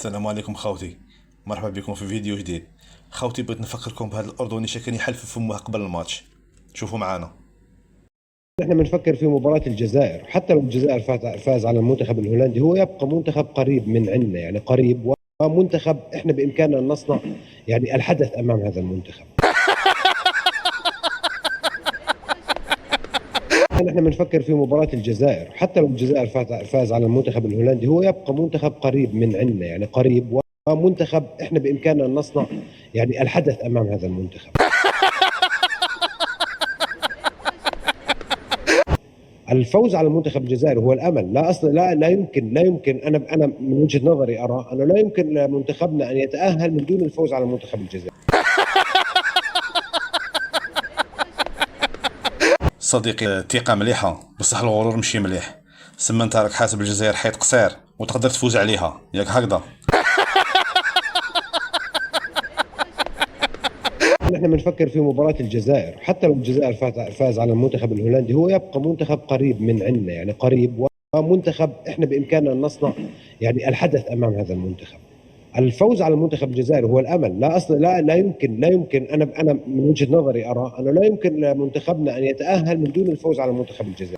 السلام عليكم خوتي. مرحبا بكم في فيديو جديد. خوتي بغيت نفكركم بهذا الاردني كان يحلف في فمه قبل الماتش. شوفوا معانا. احنا بنفكر في مباراة الجزائر، حتى لو الجزائر فاز على المنتخب الهولندي هو يبقى منتخب قريب من عندنا، يعني قريب، ومنتخب احنا بامكاننا ان نصنع يعني الحدث امام هذا المنتخب. احنا بنفكر في مباراة الجزائر، حتى لو الجزائر فاز على المنتخب الهولندي هو يبقى منتخب قريب من عندنا، يعني قريب، ومنتخب احنا بامكاننا ان نصنع يعني الحدث امام هذا المنتخب. الفوز على المنتخب الجزائري هو الامل، لا اصلا لا يمكن انا من وجهه نظري ارى انه لا يمكن لمنتخبنا ان يتاهل من دون الفوز على المنتخب الجزائري. صديقي، ثقة مليحة بصح الغرور ماشي مليح. سما انت راك حاسب الجزائر حيط قصير وتقدر تفوز عليها، ياك هكذا؟ نحن بنفكر في مباراه الجزائر، حتى لو الجزائر فاز على المنتخب الهولندي هو يبقى منتخب قريب من عندنا، يعني قريب، ومنتخب احنا بامكاننا ان نصنع يعني الحدث امام هذا المنتخب. الفوز على المنتخب الجزائري هو الامل، لا اصلا لا يمكن انا من وجهه نظري ارى انه لا يمكن لمنتخبنا ان يتاهل من دون الفوز على المنتخب الجزائري.